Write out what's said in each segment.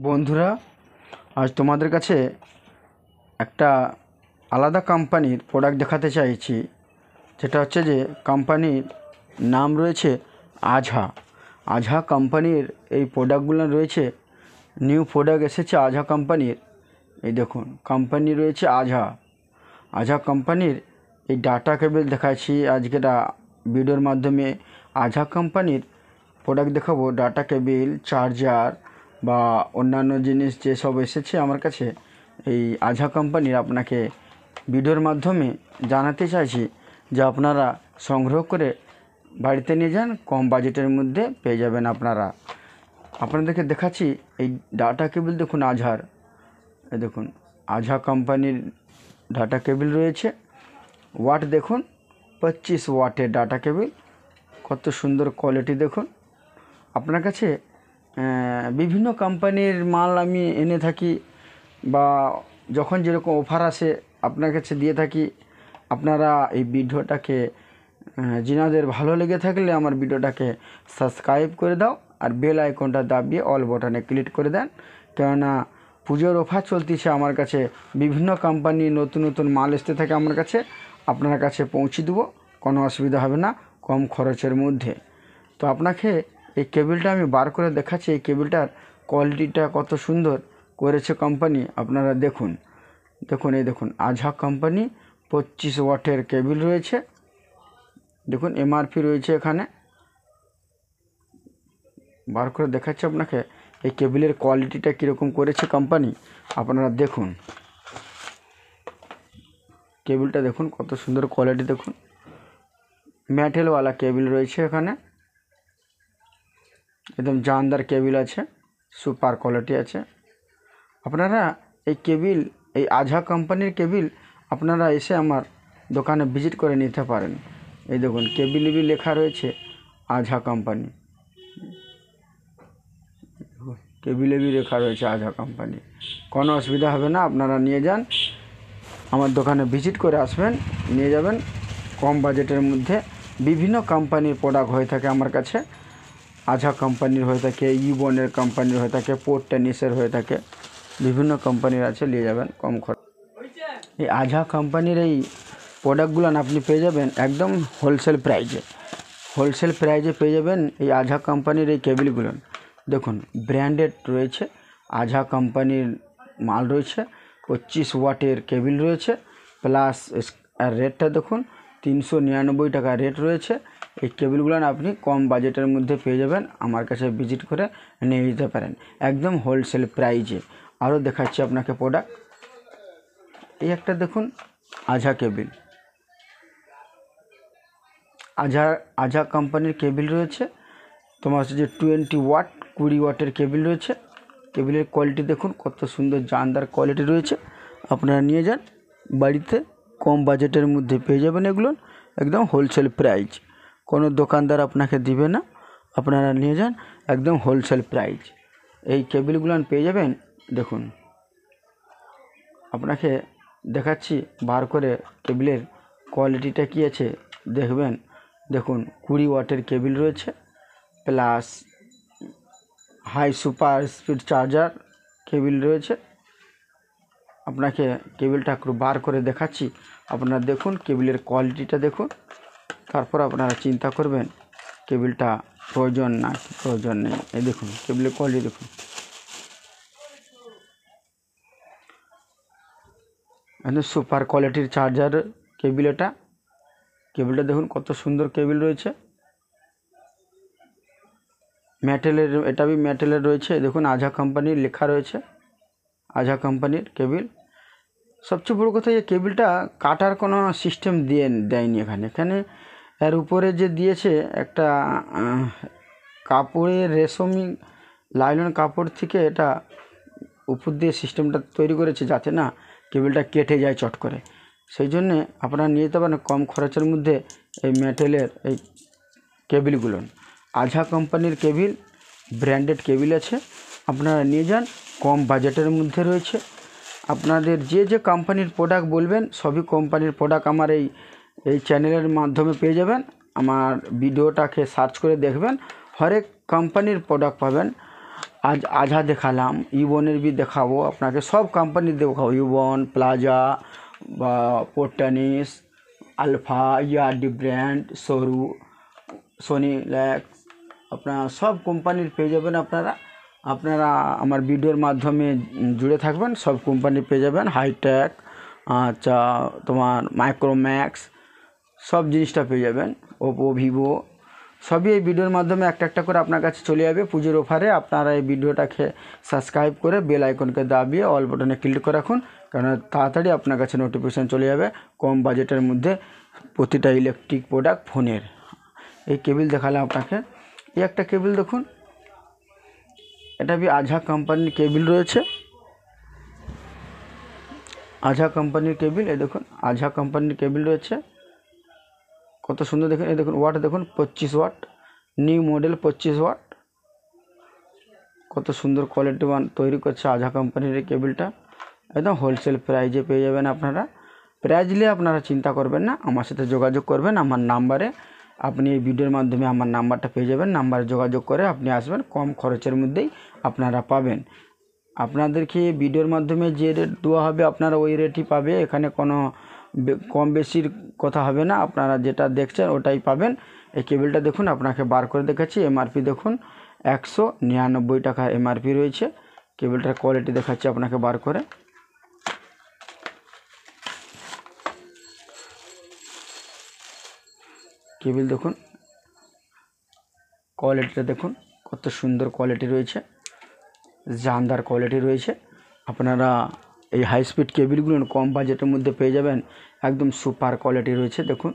বন্ধুরা, আজ তোমাদের কাছে একটা আলাদা কোম্পানির প্রোডাক্ট দেখাতে চাইছি, যেটা হচ্ছে যে কোম্পানির নাম রয়েছে আঝা। আঝা কোম্পানির এই প্রোডাক্টগুলো রয়েছে, নিউ প্রোডাক্ট এসেছে আঝা কোম্পানির। এই দেখুন, কোম্পানি রয়েছে আঝা। আঝা কোম্পানির এই ডাটা কেবল দেখাচ্ছি আজকের ভিডিওর মাধ্যমে। আঝা কোম্পানির প্রোডাক্ট দেখাবো, ডাটা কেবল, চার্জার বা অন্যান্য জিনিস যেসব এসেছে আমার কাছে এই আঝা কোম্পানির, আপনাকে ভিডিওর মাধ্যমে জানাতে চাইছি যে আপনারা সংগ্রহ করে বাড়িতে নিয়ে যান, কম বাজেটের মধ্যে পেয়ে যাবেন আপনারা। আপনাদেরকে দেখাচ্ছি এই ডাটা কেবল, দেখুন আঝার, এই দেখুন আঝা কোম্পানির ডাটা কেবল রয়েছে। ওয়াট দেখুন, 25 ওয়াটের ডাটা কেবল, কত সুন্দর কোয়ালিটি দেখুন। আপনার কাছে বিভিন্ন কোম্পানির মাল আমি এনে থাকি, বা যখন যেরকম অফার আসে আপনার কাছে দিয়ে থাকি। আপনারা এই ভিডিওটাকে যিনাদের ভালো লেগে থাকলে আমার ভিডিওটাকে সাবস্ক্রাইব করে দাও, আর বেল আইকনটা দাবিয়ে অল বাটনে ক্লিক করে দেন। কেননা পুজোর অফার চলতেছে আমার কাছে, বিভিন্ন কোম্পানি নতুন নতুন মাল আসতে থাকে আমার কাছে, আপনার কাছে পৌঁছে দেবো, কোনো অসুবিধা হবে না, কম খরচের মধ্যে। তো আপনাকে এই কেবলটা আমি বার করে দেখাচ্ছি, এই কেবলটার কোয়ালিটিটা কত সুন্দর করেছে কোম্পানি, আপনারা দেখুন। দেখুন, এই দেখুন আঝা কোম্পানি 25 ওয়াটের কেবল রয়েছে। দেখুন এমআরপি রয়েছে এখানে, বার করে দেখাচ্ছি আপনাকে এই কেবলের কোয়ালিটিটা কীরকম করেছে কোম্পানি, আপনারা দেখুন। কেবলটা দেখুন কত সুন্দর কোয়ালিটি, দেখুন মেটেলওয়ালা কেবল রয়েছে এখানে, একদম জানদার কেবল আছে, সুপার কোয়ালিটি আছে। আপনারা এই কেবল, এই আঝা কোম্পানির কেবল আপনারা এসে আমার দোকানে ভিজিট করে নিতে পারেন। এই দেখুন কেবলই লেখা রয়েছে আঝা কোম্পানি, কেবলই লেখা রয়েছে আঝা কোম্পানি। কোনো অসুবিধা হবে না, আপনারা নিয়ে যান, আমার দোকানে ভিজিট করে আসবেন, নিয়ে যাবেন কম বাজেটের মধ্যে। বিভিন্ন কোম্পানির প্রোডাক্ট হয়ে থাকে আমার কাছে, আঝা কোম্পানির হয়ে থাকে, ইবনের কোম্পানির হয়ে থাকে, পোর্ট টেনিসের হয়ে থাকে, বিভিন্ন কোম্পানির আছে, নিয়ে যাবেন কম খরচ। এই আঝা কোম্পানির এই প্রোডাক্টগুলো আপনি পেয়ে যাবেন একদম হোলসেল প্রাইজে পেয়ে যাবেন এই আঝা কোম্পানির এই কেবলগুলো। দেখুন ব্র্যান্ডেড রয়েছে, আঝা কোম্পানির মাল রয়েছে, 25 ওয়াটের কেবল রয়েছে, প্লাস রেটটা দেখুন 399 টাকা রেট রয়েছে। এই কেবলগুলো আপনি কম বাজেটের মধ্যে পেয়ে যাবেন, আমার কাছে ভিজিট করে নিয়ে যেতে পারেন একদম হোলসেল প্রাইজে। আরও দেখাচ্ছি আপনাকে প্রোডাক্ট, এই একটা দেখুন আঝা কেবল, আঝা কোম্পানির কেবল রয়েছে। তোমার হচ্ছে যে 20 ওয়াটের কেবল রয়েছে। কেবলের কোয়ালিটি দেখুন কত সুন্দর জানদার কোয়ালিটি রয়েছে। আপনারা নিয়ে যান বাড়িতে, কম বাজেটের মধ্যে পেয়ে যাবেন এগুলো একদম হোলসেল প্রাইস, কোনো দোকানদার আপনাকে দিবে না, আপনারা নিয়ে যান একদম হোলসেল প্রাইস। এই কেবলগুলো পেয়ে যাবেন। দেখুন আপনাকে দেখাচ্ছি বার করে কেবলের কোয়ালিটিটা কী আছে দেখবেন। দেখুন 20 ওয়াটের কেবল রয়েছে, plus high super speed charger cable রয়েছে। আপনাকে কেবলটা একটু বার করে দেখাচ্ছি, আপনারা দেখুন কেবলের কোয়ালিটিটা দেখুন, তারপর আপনারা চিন্তা করবেন কেবলটা প্রয়োজন না প্রয়োজন নেই। এই দেখুন কেবলের কোয়ালিটি দেখুন, একদম সুপার কোয়ালিটির চার্জার কেবল। কেবলটা দেখুন কত সুন্দর কেবল রয়েছে, মেটেলের, এটা भी মেটেলের রয়েছে। দেখুন আঝা কোম্পানির লেখা রয়েছে, আঝা কোম্পানির কেবল। সবচেয়ে বড় কথা, এই কেবলটা কাটার কোনো সিস্টেম দেয়নি এখানে এর উপরে যে দিয়েছে একটা কাপড়ের রেশমি লাইলন কাপড় থেকে এটা উপর দিয়ে সিস্টেমটা তৈরি করেছে, যাতে না কেবলটা কেটে যায় চট করে। সেই জন্যে আপনারা নিয়ে যেতে পারেন কম খরচের মধ্যে এই মেটেলের এই কেবলগুলো। আঝা কোম্পানির কেবল, ব্র্যান্ডেড কেবল আছে, আপনারা নিয়ে যান, কম বাজেটের মধ্যে রয়েছে। আপনাদের যে কোম্পানির প্রোডাক্ট বলবেন, সবই কোম্পানির প্রোডাক্ট আমার এই চ্যানেলের মাধ্যমে পেয়ে যাবেন। আমার ভিডিওটাকে সার্চ করে দেখবেন, হরেক কোম্পানির প্রোডাক্ট পাবেন। আজা দেখালাম, ইবনের বি দেখাবো আপনাকে, সব কোম্পানির দেখাবো, ইবন, প্লাজা বা পোর্টানিস, আলফা, ইয়ারডি ব্র্যান্ড, সরু, সোনিল্যাক্স, আপনার সব কোম্পানির পেয়ে যাবেন। আপনারা আমার ভিডিওর মাধ্যমে জুড়ে থাকবেন, সব কোম্পানি পেয়ে যাবেন। হাইটেক, আচ্ছা তোমার মাইক্রোম্যাক্স, সব জিনিসটা পেয়ে যাবেন। ওপো, ভিভো, সবই এই ভিডিওর মাধ্যমে একটা একটা করে আপনার কাছে চলে যাবে পুজোর অফারে। আপনারা এই ভিডিওটাকে সাবস্ক্রাইব করে বেল আইকনকে দাবিয়ে অল বাটনে ক্লিক করে রাখুন, কারণ তাড়াতাড়ি আপনার কাছে নোটিফিকেশান চলে যাবে কম বাজেটের মধ্যে প্রতিটা ইলেকট্রিক প্রোডাক্ট ফোনের। এই কেবিল দেখালাম আপনাকে। এই একটা কেবিল দেখুন, এটা भी আজা কোম্পানির কেবিল রয়েছে। আজা কোম্পানির কেবিল, এই দেখুন আজা কোম্পানির কেবিল রয়েছে, কত সুন্দর দেখুন। এই দেখুন ওয়াট দেখুন 25 ওয়াট, নিউ মডেল 25 ওয়াট, কত সুন্দর কোয়ালিটি তৈরি করছে আজা কোম্পানির এই কেবিলটা। একদম হোলসেল প্রাইজে পেয়ে যাবেন আপনারা। প্রাইজ নিয়ে আপনারা চিন্তা করবেন না, আমার সাথে যোগাযোগ করবেন আমার নাম্বারে। আপনি এই ভিডিওর মাধ্যমে আমার নাম্বারটা পেয়ে যাবেন, নাম্বারে যোগাযোগ করে আপনি আসবেন, কম খরচের মধ্যেই আপনারা পাবেন। আপনাদেরকে ভিডিওর মাধ্যমে যে রেট দেওয়া হবে আপনারা ওই রেটই পাবে, এখানে কোনো কম বেশির কথা হবে না, আপনারা যেটা দেখছেন ওটাই পাবেন। এই কেবিলটা দেখুন, আপনাকে বার করে দেখাচ্ছি। এমআরপি দেখুন 199 টাকা এমআরপি রয়েছে। কেবিলটার কোয়ালিটি দেখাচ্ছি আপনাকে বার করে। কেবিল দেখুন, কোয়ালিটিটা দেখুন, কত সুন্দর কোয়ালিটি রয়েছে, জানদার কোয়ালিটি রয়েছে। আপনারা এই হাই স্পিড কেবিলগুলো কম বাজেটের মধ্যে পেয়ে যাবেন, একদম সুপার কোয়ালিটি রয়েছে। দেখুন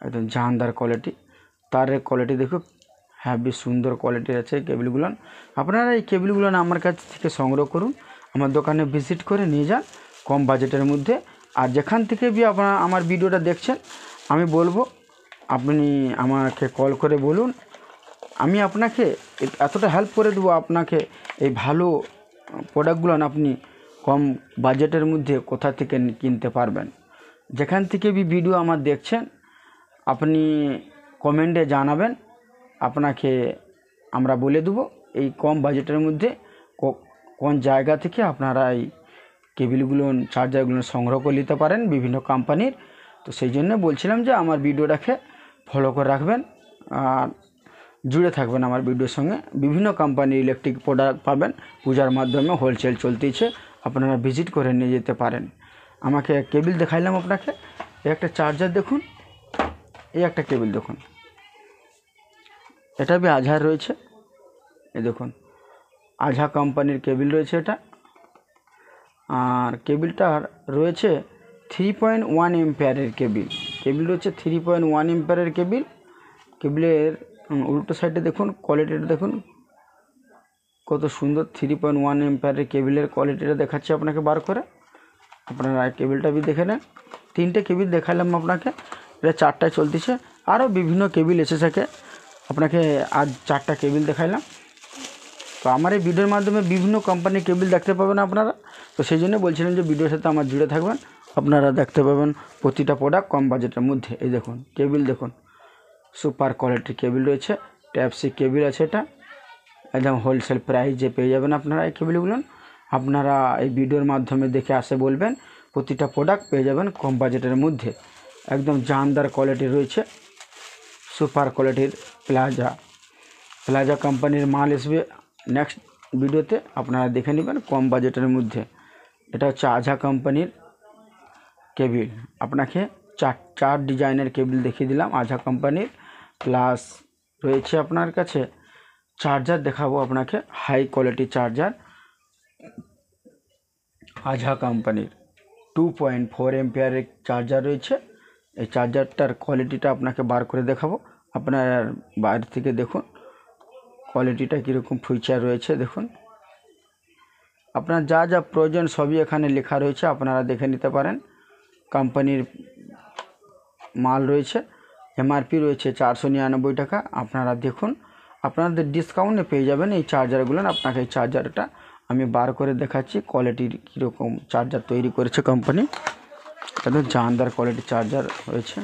একদম জানদার কোয়ালিটি, তারের কোয়ালিটি দেখুন, হ্যাভি সুন্দর কোয়ালিটির আছে কেবিলগুলো। আপনারা এই কেবিলগুলো আমার কাছ থেকে সংগ্রহ করুন, আমার দোকানে ভিজিট করে নিয়ে যান কম বাজেটের মধ্যে। আর যেখান থেকে আপনারা আমার ভিডিওটা দেখছেন, আমি বলবো আপনি আমাকে কল করে বলুন, আমি আপনাকে এতটা হেল্প করে দেবো, আপনাকে এই ভালো প্রোডাক্টগুলো আপনি কম বাজেটের মধ্যে কোথা থেকে কিনতে পারবেন। যেখান থেকে ভিডিও আমার দেখছেন আপনি কমেন্টে জানাবেন, আপনাকে আমরা বলে দেবো এই কম বাজেটের মধ্যে কোন জায়গা থেকে আপনারা এই কেবিলগুলো চার্জারগুলো সংগ্রহ করে নিতে পারেন বিভিন্ন কোম্পানির। তো সেই জন্য বলছিলাম যে আমার ভিডিওটাকে ফলো করে রাখবেন আর জুড়ে থাকবেন আমার ভিডিওর সঙ্গে। বিভিন্ন কোম্পানির ইলেকট্রিক প্রোডাক্ট পাবেন পূজার মাধ্যমে, হোলসেল চলতেছে, আপনারা ভিজিট করে নিয়ে যেতে পারেন। আমাকে কেবিল দেখাইলাম আপনাকে। এই একটা চার্জার দেখুন, এই একটা কেবিল দেখুন, এটা भी আজহার রয়েছে। এই দেখুন আজহা কোম্পানির কেবিল রয়েছে এটা। আর কেবিলটার রয়েছে 3.1 এম্পিয়ারের কেবিল রয়েছে 3.1 এম্পিয়ারের কেবিল। কেবিলের উল্টো সাইডে দেখুন কোয়ালিটিটা দেখুন, কত সুন্দর 3.1 এম্পিয়ারের কেবিলের কোয়ালিটিটা দেখাচ্ছি আপনাকে বার করে। আপনারা কেবিলটা भी দেখে নেন। 3টে কেবিল দেখালাম আপনাকে, এটা 4টায় চলতেছে, আরও বিভিন্ন কেবিল এসে থাকে। আপনাকে আজ 4টা কেবিল দেখাইলাম। তো আমার এই ভিডিওর মাধ্যমে বিভিন্ন কোম্পানির কেবিল দেখতে পাবেন আপনারা। তো সেই জন্য বলছিলাম যে ভিডিওর সাথে আমার জুড়ে থাকবেন, আপনারা দেখতে পাবেন প্রতিটা প্রোডাক্ট কম বাজেটের মধ্যে। এই দেখুন কেবিল দেখুন, সুপার কোয়ালিটির কেবিল রয়েছে, টাইপ সি কেবিল আছে, এটা একদম হোলসেল প্রাইসে পেয়ে যাবেন আপনারা এই কেবিলগুলো। আপনারা এই ভিডিওর মাধ্যমে দেখে আসে বলবেন, প্রতিটা প্রোডাক্ট পেয়ে যাবেন কম বাজেটের মধ্যে, একদম জানদার কোয়ালিটি রয়েছে, সুপার কোয়ালিটির প্লাজা কোম্পানির মাল আসবে নেক্সট ভিডিওতে, আপনারা দেখে নেবেন কম বাজেটের মধ্যে। এটা হচ্ছে আজহা কোম্পানির কেবিল। আপনাকে চার ডিজাইনের কেবিল দেখিয়ে দিলাম আজহা কোম্পানির। প্লাস রয়েছে আপনার কাছে চার্জার দেখাবো আপনাকে, হাই কোয়ালিটি চার্জার আজহা কোম্পানির 2.4 এম্পিয়ারের চার্জার রয়েছে। এই চার্জারটার কোয়ালিটিটা আপনাকে বার করে দেখাবো, আপনার বাইরে থেকে দেখুন কোয়ালিটিটা কীরকম ফিচার রয়েছে। দেখুন আপনার যা যা প্রয়োজন সবই এখানে লেখা রয়েছে, আপনারা দেখে নিতে পারেন। কোম্পানির মাল রয়েছে, এমআরপি রয়েছে 499 টাকা। আপনারা দেখুন, আপনাদের ডিসকাউন্টে পেয়ে যাবেন এই চার্জারগুলো। আপনাকে এই চার্জারটা আমি বার করে দেখাচ্ছি কোয়ালিটির কীরকম চার্জার তৈরি করেছে কোম্পানি। একদম জানদার কোয়ালিটির চার্জার রয়েছে।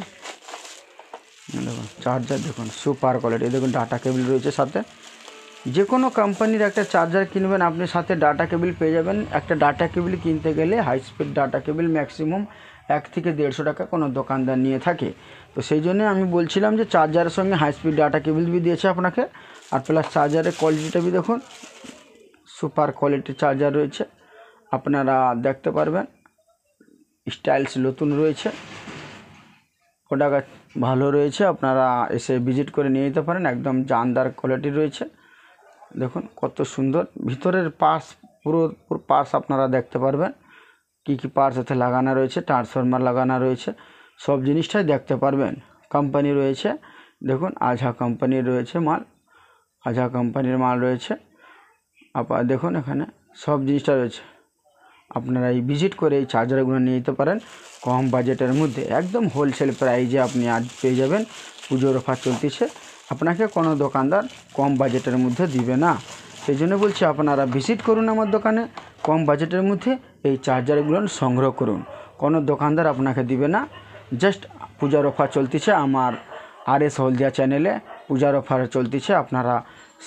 দেখুন চার্জার দেখুন সুপার কোয়ালিটি। দেখুন ডাটা কেবিল রয়েছে সাথে, যে কোনো কোম্পানির একটা চার্জার কিনবেন, আপনি সাথে ডাটা কেবিল পেয়ে যাবেন। একটা ডাটা কেবিল কিনতে গেলে high speed data cable maximum 1 থেকে 150 টাকা কোনো দোকানদার নিয়ে থাকে। তো সেই জন্য আমি বলছিলাম যে চার্জারের সঙ্গে হাই স্পিড ডাটা কেবিল भी দিয়েছে আপনাকে, আর প্লাস চার্জারের কোয়ালিটিটা भी দেখুন, সুপার কোয়ালিটির চার্জার রয়েছে, আপনারা দেখতে পারবেন। স্টাইলস নতুন রয়েছে, প্রোডাক্ট ভালো রয়েছে, আপনারা এসে ভিজিট করে নিয়ে যেতে পারেন। একদম জানদার কোয়ালিটি রয়েছে, দেখুন কত সুন্দর। ভিতরের পার্টস পুরো পার্টস আপনারা দেখতে পারবেন, কি কি পার্টস এতে লাগানো রয়েছে, ট্রান্সফরমার লাগানো রয়েছে, সব জিনিসটাই দেখতে পারবেন। কোম্পানি রয়েছে দেখুন, আজহা কোম্পানির রয়েছে মাল, আজহা কোম্পানির মাল রয়েছে। আপনারা দেখুন এখানে সব জিনিসটা রয়েছে, আপনারা এই ভিজিট করে এই চার্জারগুলো নিয়ে যেতে পারেন কম বাজেটের মধ্যে। একদম হোলসেল প্রাইজে আপনি আজ পেয়ে যাবেন। পুজোর অফার চলতেছে, আপনাকে কোনো দোকানদার কম বাজেটের মধ্যে দিবে না। সেই জন্য বলছি আপনারা ভিজিট করুন আমার দোকানে, কম বাজেটের মধ্যে এই চার্জারগুলো সংগ্রহ করুন। কোনো দোকানদার আপনাকে দিবে না। জাস্ট পূজার অফার চলতেছে, আমার RS হলদিয়া চ্যানেলে পূজার অফার চলতেছে, আপনারা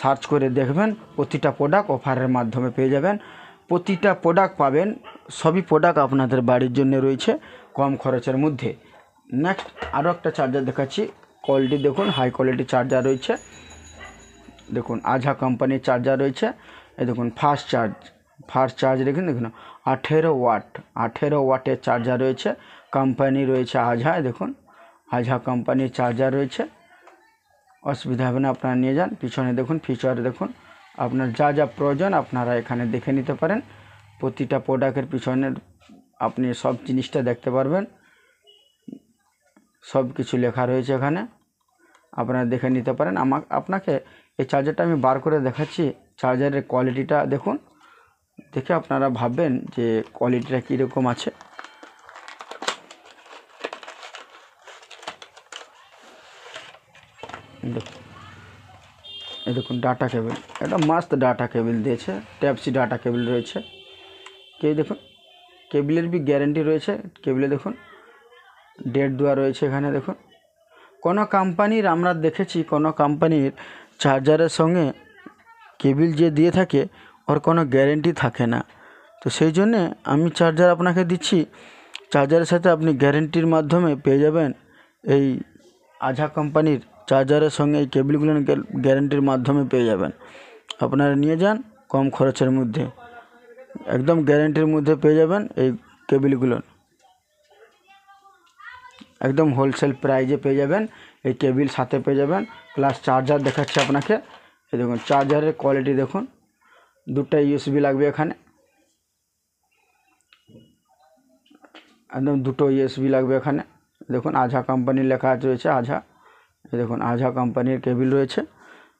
সার্চ করে দেখবেন। প্রতিটা প্রোডাক্ট অফারের মাধ্যমে পেয়ে যাবেন, প্রতিটা প্রোডাক্ট পাবেন, সবই প্রোডাক্ট আপনাদের বাড়ির জন্য রয়েছে কম খরচের মধ্যে। নেক্সট আরও একটা চার্জার দেখাচ্ছি, কোয়ালিটি দেখুন, হাই কোয়ালিটি চার্জার রয়েছে। দেখুন আজহা কোম্পানির চার্জার রয়েছে, এই দেখুন ফাস্ট চার্জ দেখুন 18 ওয়াটের চার্জার রয়েছে। কোম্পানি রয়েছে আজহা, দেখুন আজহা কোম্পানির চার্জার রয়েছে, অসুবিধা হবে না, আপনারা নিয়ে যান। পিছনে দেখুন, ফিচার দেখুন, আপনার যা যা প্রয়োজন আপনারা এখানে দেখে নিতে পারেন। প্রতিটা প্রোডাক্টের পিছনের আপনি সব জিনিসটা দেখতে পারবেন, সব কিছু লেখা রয়েছে এখানে, আপনারা দেখে নিতে পারেন। আপনাকে এই চার্জারটা আমি বার করে দেখাচ্ছি, চার্জারের কোয়ালিটিটা দেখুন, দেখে আপনারা ভাববেন যে কোয়ালিটিটা কীরকম আছে। এই দেখুন ডাটা কেবল, একটা মস্ত ডাটা কেবল দিয়েছে, টাইপ সি ডাটা কেবল রয়েছে। দেখুন কেবলের भी গ্যারেন্টি রয়েছে, কেবলে দেখুন ডেট দেওয়া রয়েছে এখানে। দেখুন কোনো কোম্পানির আমরা দেখেছি, কোনো কোম্পানির চার্জারের সঙ্গে কেবল যে দিয়ে থাকে ওর কোনো গ্যারেন্টি থাকে না। তো সেই জন্যে আমি চার্জার আপনাকে দিচ্ছি, চার্জারের সাথে আপনি গ্যারেন্টির মাধ্যমে পেয়ে যাবেন। এই আজহা কোম্পানির চার্জারের সঙ্গে এই কেবলগুলো গ্যারেন্টির মাধ্যমে পেয়ে যাবেন। আপনারা নিয়ে যান কম খরচের মধ্যে, একদম গ্যারেন্টির মধ্যে পেয়ে যাবেন। এই কেবলগুলো একদম হোলসেল প্রাইজে পেয়ে যাবেন, এই কেবল সাথে পেয়ে যাবেন, প্লাস চার্জার দেখাচ্ছি আপনাকে। এই দেখুন চার্জারের কোয়ালিটি দেখুন, দুটো USB লাগবে এখানে, একদম দুটো USB লাগবে এখানে। দেখুন আজহা কোম্পানির লেখা রয়েছে আজহা, এই দেখুন আজহা কোম্পানির কেবল রয়েছে,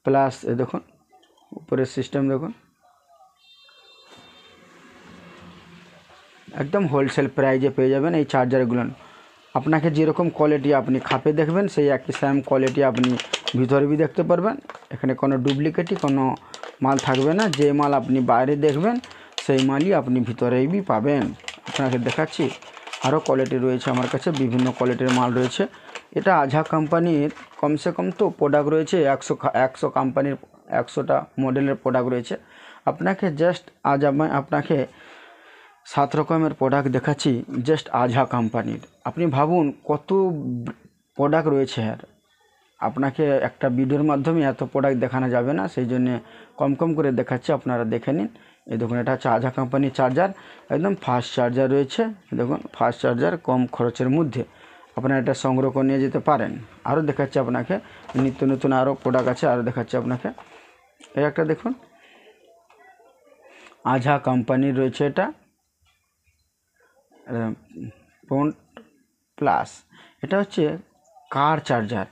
প্লাস এই দেখুন উপরের সিস্টেম দেখুন, একদম হোলসেল প্রাইজে পেয়ে যাবেন এই চার্জারগুলো। আপনাকে যেরকম কোয়ালিটি আপনি খাপে দেখবেন, সেই একই সেম কোয়ালিটি আপনি ভিতরে भी দেখতে পারবেন। এখানে কোনো ডুপ্লিকেটই কোনো মাল থাকবে না, যে মাল আপনি বাইরে দেখবেন সেই মালই আপনি ভিতরেই भी পাবেন। আপনাকে দেখাচ্ছি আরও কোয়ালিটি রয়েছে আমার কাছে, বিভিন্ন কোয়ালিটির মাল রয়েছে। এটা আজহা কোম্পানির কমসে কম তো প্রোডাক্ট রয়েছে 100 কোম্পানির 100টা মডেলের প্রোডাক্ট রয়েছে। আপনাকে জাস্ট আজ আমি আপনাকে 7 রকমের প্রোডাক্ট দেখাচ্ছি জাস্ট আজহা কোম্পানির। আপনি ভাবুন কত প্রোডাক্ট রয়েছে, আর আপনাকে একটা ভিডিওর মাধ্যমে এত প্রোডাক্ট দেখানো যাবে না, সেই জন্য কম কম করে দেখাচ্ছি, আপনারা দেখে নিন। এই দেখুন এটা হচ্ছে আজহা কোম্পানির চার্জার, একদম ফাস্ট চার্জার রয়েছে। দেখুন ফাস্ট চার্জার কম খরচের মধ্যে আপনারা এটা সংগ্রহ করে নিয়ে যেতে পারেন। আরও দেখাচ্ছি আপনাকে, নিত্য নতুন আরও প্রোডাক্ট আছে, আরও দেখাচ্ছি আপনাকে। এই একটা দেখুন আজহা কোম্পানির রয়েছে, এটা পন্ট প্লাস। এটা হচ্ছে কার চার্জার,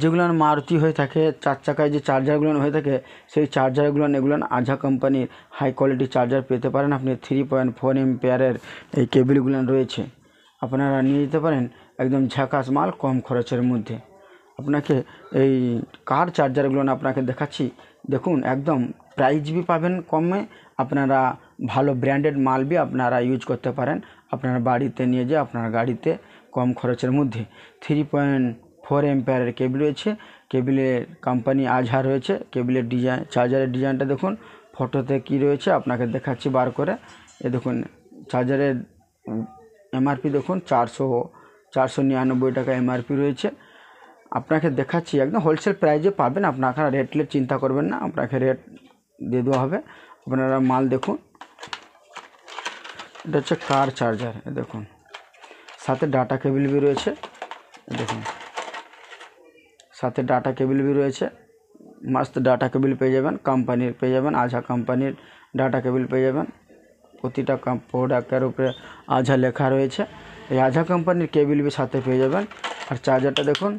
যেগুলো মারুতি হয়ে থাকে, 4 চাকায় যে চার্জারগুলো হয়ে থাকে, সেই চার্জারগুলো এগুলো আজহা কোম্পানির হাই কোয়ালিটি চার্জার পেতে পারেন আপনি। 3.4 এম্পিয়ারের এই কেবলগুলো রয়েছে, আপনারা নিয়ে যেতে পারেন। একদম ঝাকাস মাল কম খরচের মধ্যে। আপনাকে এই কার চার্জারগুলো আপনাকে দেখাচ্ছি, দেখুন একদম প্রাইস भी পাবেন কমে, আপনারা ভালো ব্র্যান্ডেড মাল भी আপনারা ইউজ করতে পারেন আপনার বাড়িতে নিয়ে যেয়ে আপনার গাড়িতে কম খরচের মধ্যে। 3.4 এম্পিয়ারের কেবল রয়েছে, কেবিলের কোম্পানি আজহা রয়েছে। কেবিলের ডিজাইন, চার্জারের ডিজাইনটা দেখুন, ফটোতে কি রয়েছে আপনাকে দেখাচ্ছি বার করে। এ দেখুন চার্জারের এমআরপি দেখুন 499 টাকা এমআরপি রয়েছে। আপনাকে দেখাচ্ছি একদম হোলসেল প্রাইজে পাবেন, আপনারা রেট চিন্তা করবেন না, আপনাকে রেট দিয়ে দেওয়া হবে। আপনারা মাল দেখুন, এটা হচ্ছে কার চার্জার। দেখুন সাথে ডাটা কেবিল বি রয়েছে, দেখুন সাথে ডাটা কেবিল বি রয়েছে। মস্ত ডাটা কেবিল পেয়ে যাবেন, কোম্পানির পেয়ে যাবেন, আজহা কোম্পানির ডাটা কেবিল পেয়ে যাবেন। প্রতিটা প্রোডাক্টের উপরে আজহা লেখা রয়েছে। এই আজহা কোম্পানির কেবিল বি সাথে পেয়ে যাবেন। আর চার্জারটা দেখুন,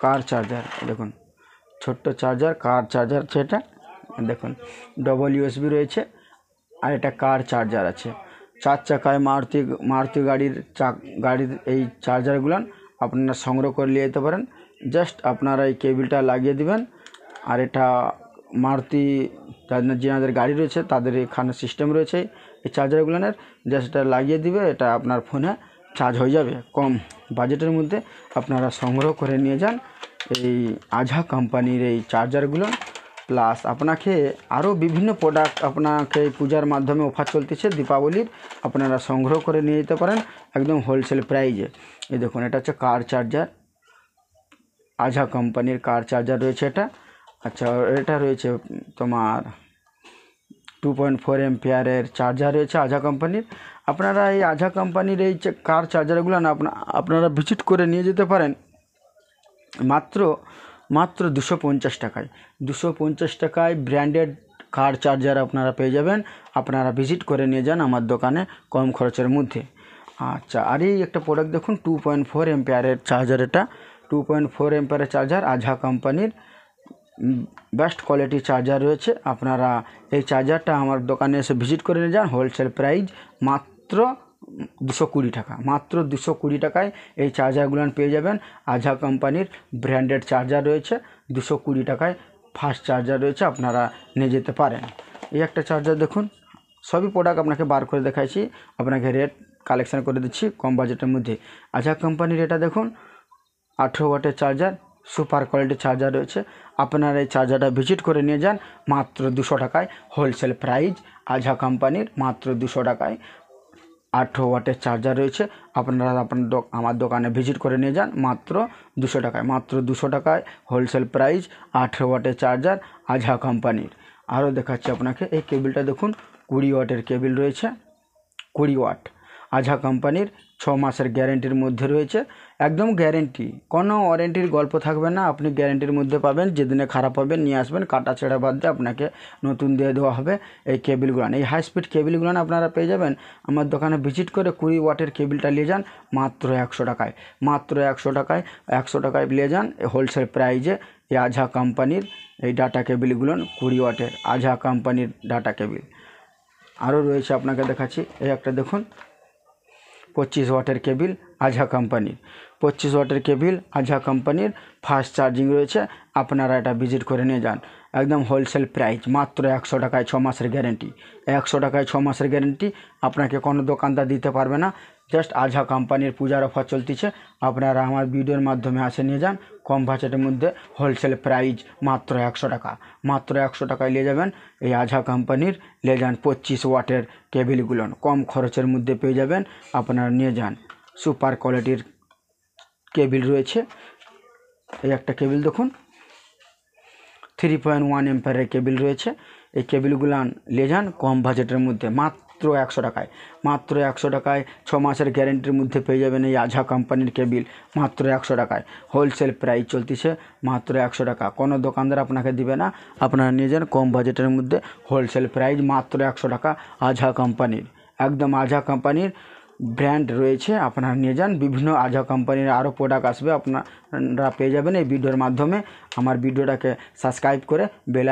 কার চার্জার, দেখুন ছোট্ট চার্জার, কার চার্জার সেটা দেখুন, ডবল ইউএসবি রয়েছে। আর এটা কার চার্জার আছে, 4 চাকায় মারুতি গাড়ির এই চার্জারগুলো আপনারা সংগ্রহ করে নিয়ে যেতে পারেন। জাস্ট আপনারা এই কেবিলটা লাগিয়ে দিবেন। আর এটা মারুতি যাদের গাড়ি রয়েছে তাদের এখানে সিস্টেম রয়েছে এই চার্জারগুলোর, জাস্ট এটা লাগিয়ে দিবে, এটা আপনার ফোনে চার্জ হয়ে যাবে। কম বাজেটের মধ্যে আপনারা সংগ্রহ করে নিয়ে যান এই আজহা কোম্পানির এই চার্জারগুলো। প্লাস আপনাকে আরও বিভিন্ন প্রোডাক্ট আপনাকে পূজার মাধ্যমে অফার চলতেছে দীপাবলির, আপনারা সংগ্রহ করে নিয়ে যেতে পারেন একদম হোলসেল প্রাইজে। এই দেখুন এটা হচ্ছে কার চার্জার, আজহা কোম্পানির কার চার্জার রয়েছে এটা। আচ্ছা, এটা রয়েছে তোমার 2.4 এম্পিয়ারের চার্জার রয়েছে আজহা কোম্পানির। আপনারা এই আজহা কোম্পানির এই কার চার্জারগুলো না আপনারা ভিজিট করে নিয়ে যেতে পারেন মাত্র 250 টাকায়। 250 টাকায় ব্র্যান্ডেড কার চার্জার আপনারা পেয়ে যাবেন। আপনারা ভিজিট করে নিয়ে যান আমার দোকানে কম খরচের মধ্যে। আচ্ছা, আর এই একটা প্রোডাক্ট দেখুন 2.4 এম্পিয়ারের চার্জার। এটা 2.4 এম্পিয়ারের চার্জার, আজহা কোম্পানির বেস্ট কোয়ালিটি চার্জার রয়েছে। আপনারা এই চার্জারটা আমার দোকানে এসে ভিজিট করে নিয়ে যান, হোলসেল প্রাইস মাত্র 220 টাকা। মাত্র 220 টাকায় এই চার্জারগুলো পেয়ে যাবেন। আজহা কোম্পানির ব্র্যান্ডেড চার্জার রয়েছে, 220 টাকায় ফাস্ট চার্জার রয়েছে, আপনারা নিয়ে যেতে পারেন। এই একটা চার্জার দেখুন, সবই প্রোডাক্ট আপনাকে বার করে দেখাইছি, আপনাকে রেট কালেকশান করে দিচ্ছি কম বাজেটের মধ্যে। আজহা কোম্পানির এটা দেখুন 18 ওয়াটের চার্জার, সুপার কোয়ালিটির চার্জার রয়েছে। আপনারা এই চার্জারটা ভিজিট করে নিয়ে যান মাত্র 200 টাকায়, হোলসেল প্রাইস আজহা কোম্পানির মাত্র 200 টাকায় 18 ওয়াটের চার্জার রয়েছে। আপনারা আমার দোকানে ভিজিট করে নিয়ে যান মাত্র 200 টাকায়। মাত্র 200 টাকায় হোলসেল প্রাইস 18 ওয়াটের চার্জার আজহা কোম্পানির। আরও দেখাচ্ছি আপনাকে, এই কেবিলটা দেখুন 20 ওয়াটের কেবিল রয়েছে, 20 ওয়াট আজহা কোম্পানির, 6 মাসের গ্যারেন্টির মধ্যে রয়েছে, একদম গ্যারেন্টি, কোনো ওয়ারেন্টির গল্প থাকবে না। আপনি গ্যারেন্টির মধ্যে পাবেন, যেদিনে খারাপ হবে নিয়ে আসবেন, কাটা ছেঁড়া বাদ দিয়ে আপনাকে নতুন দিয়ে দেওয়া হবে। এই কেবিলগুলো, এই হাই স্পিড কেবিলগুলো আপনারা পেয়ে যাবেন আমার দোকানে ভিজিট করে। 20 ওয়াটের কেবিলটা নিয়ে যান মাত্র 100 টাকায়। মাত্র 100 টাকায়, 100 টাকায় নিয়ে যান হোলসেল প্রাইজে এই আজহা কোম্পানির এই ডাটা কেবিলগুলো, 20 ওয়াটের আজহা কোম্পানির ডাটা কেবিল। আরও রয়েছে আপনাকে দেখাচ্ছি, এই একটা দেখুন 25 ওয়াটের কেবিল আজহা কোম্পানির, 25 ওয়াটের কেবিল আজহা কোম্পানির, ফাস্ট চার্জিং রয়েছে। আপনারা এটা ভিজিট করে নিয়ে যান একদম হোলসেল প্রাইস মাত্র 100 টাকায়, 6 মাসের গ্যারেন্টি। 100 টাকায় 6 মাসের গ্যারেন্টি আপনাকে কোনো দোকানদার দিতে পারবে না। জাস্ট আজহা কোম্পানির পূজার অফার চলতেছে, আপনারা আমার ভিডিওর মাধ্যমে আসে নিয়ে যান কম বাজেটের মধ্যে, হোলসেল প্রাইস মাত্র 100 টাকা। মাত্র 100 টাকায় নিয়ে যাবেন এই আজহা কোম্পানির, নিয়ে যান 25 ওয়াটের কেবিলগুলো, কম খরচের মধ্যে পেয়ে যাবেন। আপনারা নিয়ে যান, সুপার কোয়ালিটির কেবিল রয়েছে। এই একটা কেবিল দেখুন 3.1 এম্পিয়ারের কেবিল রয়েছে। এই কেবিলগুলো নিয়ে যান কম বাজেটের মধ্যে মাত্র 100 টাকায়। মাত্র 100 টাকায় 6 মাসের গ্যারেন্টির মধ্যে পেয়ে যাবেন এই আজহা কোম্পানির কেবিল মাত্র 100 টাকায়। হোলসেল প্রাইস চলতেছে মাত্র 100 টাকা, কোনো দোকানদার আপনাকে দিবে না। আপনারা নিয়ে যান কম বাজেটের মধ্যে, হোলসেল প্রাইস মাত্র 100 টাকা আজহা কোম্পানির, একদম আজহা কোম্পানির ব্র্যান্ড রয়েছে। আপনারা নিয়ে যান, বিভিন্ন আজহা কোম্পানির আরও প্রোডাক্ট আসবে, আপনারা পেয়ে যাবেন এই ভিডিওর মাধ্যমে। আমার ভিডিওটাকে সাবস্ক্রাইব করে বেল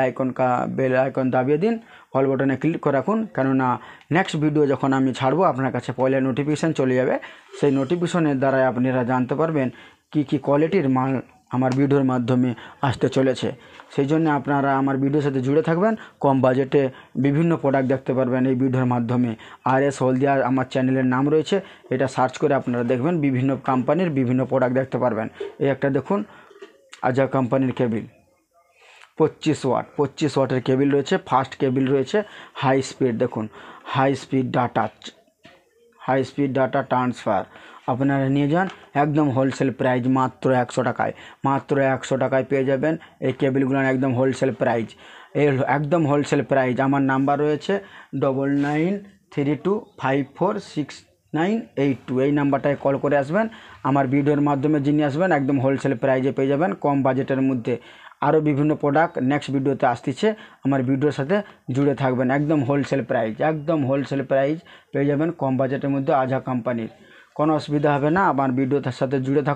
আইকন দাবিয়ে দিন, অল বাটনে ক্লিক করে রাখুন, কেননা নেক্সট ভিডিও যখন আমি ছাড়বো আপনার কাছে পয়লা নোটিফিকেশান চলে যাবে। সেই নোটিফিকেশনের দ্বারাই আপনারা জানতে পারবেন কী কোয়ালিটির মাল আমার ভিডিওর মাধ্যমে আসতে চলেছে। সেই জন্য আপনারা আমার ভিডিওর সাথে জুড়ে থাকবেন, কম বাজেটে বিভিন্ন প্রোডাক্ট দেখতে পারবেন এই ভিডিওর মাধ্যমে। RS হলদিয়া আমার চ্যানেলের নাম রয়েছে, এটা সার্চ করে আপনারা দেখবেন বিভিন্ন কোম্পানির বিভিন্ন প্রোডাক্ট দেখতে পারবেন। এই একটা দেখুন আজা কোম্পানির কেবিল 25 ওয়াটের কেবিল রয়েছে, ফাস্ট কেবিল রয়েছে, হাই স্পিড। দেখুন হাই স্পিড ডাটা ট্রান্সফার আপনারা নিয়ে যান একদম হোলসেল প্রাইস মাত্র 100 টাকায় পেয়ে যাবেন এই কেবিলগুলো একদম হোলসেল প্রাইস। এই একদম হোলসেল প্রাইস। আমার নাম্বার রয়েছে 9932546982, এই নাম্বারটায় কল করে আসবেন। আমার ভিডিওর মাধ্যমে যিনি আসবেন একদম হোলসেল প্রাইজে পেয়ে যাবেন, কম বাজেটের মধ্যে। আরও বিভিন্ন প্রোডাক্ট নেক্সট ভিডিওতে আসতেছে, আমার ভিডিওর সাথে জুড়ে থাকবেন। একদম হোলসেল প্রাইস পেয়ে যাবেন কম বাজেটের মধ্যে আজা কোম্পানির। কোনো অসুবিধা হবে না, আমার ভিডিওর সাথে জুড়ে থাকুন।